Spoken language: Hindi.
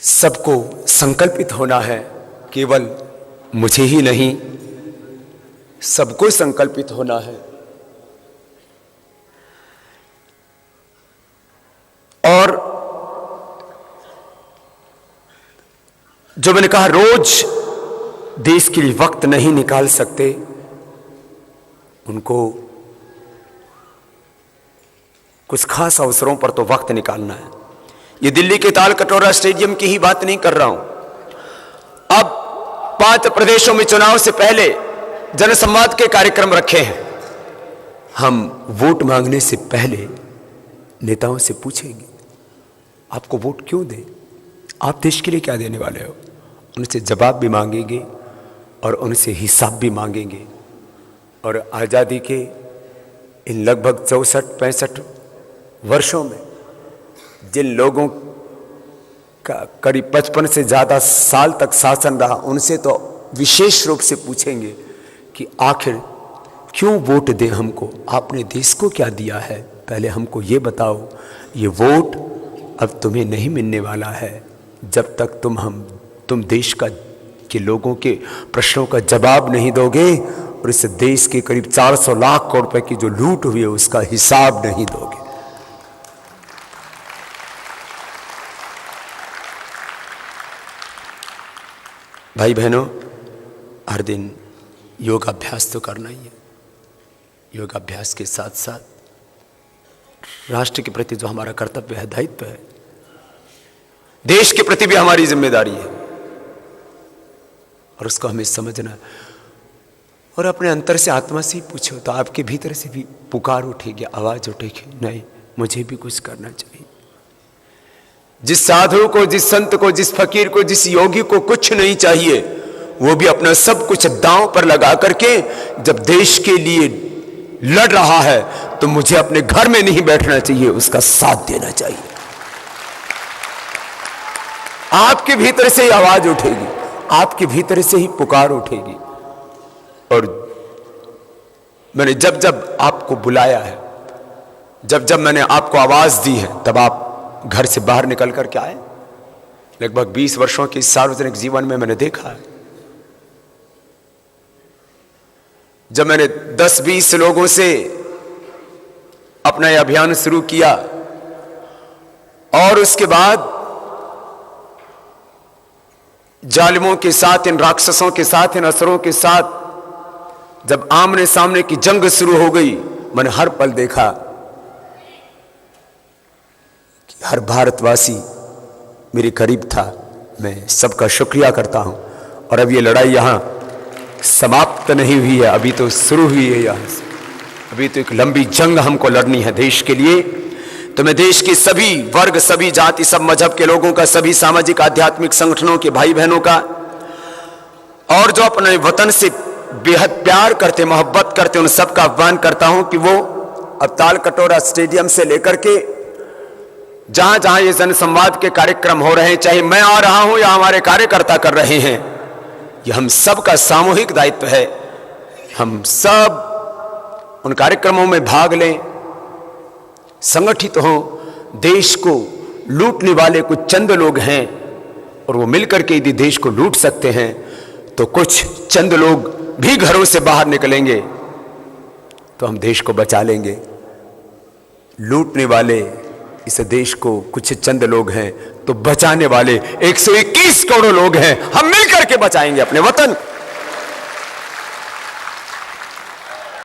सबको संकल्पित होना है, केवल मुझे ही नहीं, सबको संकल्पित होना है। और जो मैंने कहा, रोज देश के लिए वक्त नहीं निकाल सकते, उनको कुछ खास अवसरों पर तो वक्त निकालना है। ये दिल्ली के ताल कटोरा स्टेडियम की ही बात नहीं कर रहा हूं। अब 5 प्रदेशों में चुनाव से पहले जनसंवाद के कार्यक्रम रखे हैं। हम वोट मांगने से पहले नेताओं से पूछेंगे, आपको वोट क्यों दें, आप देश के लिए क्या देने वाले हो। उनसे जवाब भी मांगेंगे और उनसे हिसाब भी मांगेंगे। और आज़ादी के इन लगभग 64-65 वर्षों में जिन लोगों का करीब 55 से ज़्यादा साल तक शासन रहा, उनसे तो विशेष रूप से पूछेंगे कि आखिर क्यों वोट दें हमको, आपने देश को क्या दिया है, पहले हमको ये बताओ। ये वोट अब तुम्हें नहीं मिलने वाला है जब तक तुम देश के लोगों के प्रश्नों का जवाब नहीं दोगे और इस देश के करीब 400 लाख करोड़ रुपए की जो लूट हुई है उसका हिसाब नहीं दोगे। भाई बहनों, हर दिन योगाभ्यास तो करना ही है। योगाभ्यास के साथ साथ राष्ट्र के प्रति जो हमारा कर्तव्य है, दायित्व है, देश के प्रति भी हमारी जिम्मेदारी है और उसको हमें समझना है। और अपने अंतर से, आत्मा से ही पूछो तो आपके भीतर से भी पुकार उठेगी, आवाज उठेगी, नहीं मुझे भी कुछ करना चाहिए। जिस साधु को, जिस संत को, जिस फकीर को, जिस योगी को कुछ नहीं चाहिए, वो भी अपना सब कुछ दांव पर लगा करके जब देश के लिए लड़ रहा है तो मुझे अपने घर में नहीं बैठना चाहिए, उसका साथ देना चाहिए। आपके भीतर से ही आवाज उठेगी, आपके भीतर से ही पुकार उठेगी। और मैंने जब जब आपको बुलाया है, जब जब मैंने आपको आवाज दी है, तब आप घर से बाहर निकल कर के आए। लगभग 20 वर्षों के सार्वजनिक जीवन में मैंने देखा है, जब मैंने 10-20 लोगों से अपना यह अभियान शुरू किया और उसके बाद जालिमों के साथ, इन राक्षसों के साथ, इन असुरों के साथ जब आमने सामने की जंग शुरू हो गई, मैंने हर पल देखा कि हर भारतवासी मेरे करीब था। मैं सबका शुक्रिया करता हूं। और अब ये लड़ाई यहां समाप्त नहीं हुई है, अभी तो शुरू हुई है। यहां से अभी तो एक लंबी जंग हमको लड़नी है देश के लिए। तो मैं देश के सभी वर्ग, सभी जाति, सब मजहब के लोगों का, सभी सामाजिक आध्यात्मिक संगठनों के भाई बहनों का, और जो अपने वतन से बेहद प्यार करते, मोहब्बत करते, उन सब का आह्वान करता हूं कि वो अब ताल कटोरा स्टेडियम से लेकर के जहां जहां ये जनसंवाद के कार्यक्रम हो रहे हैं, चाहे मैं आ रहा हूं या हमारे कार्यकर्ता कर रहे हैं, ये हम सब का सामूहिक दायित्व है। हम सब उन कार्यक्रमों में भाग लें, संगठित हो। देश को लूटने वाले कुछ चंद लोग हैं और वो मिलकर के यदि देश को लूट सकते हैं तो कुछ चंद लोग भी घरों से बाहर निकलेंगे तो हम देश को बचा लेंगे। लूटने वाले इस देश को कुछ चंद लोग हैं तो बचाने वाले 121 करोड़ लोग हैं। हम मिलकर के बचाएंगे अपने वतन।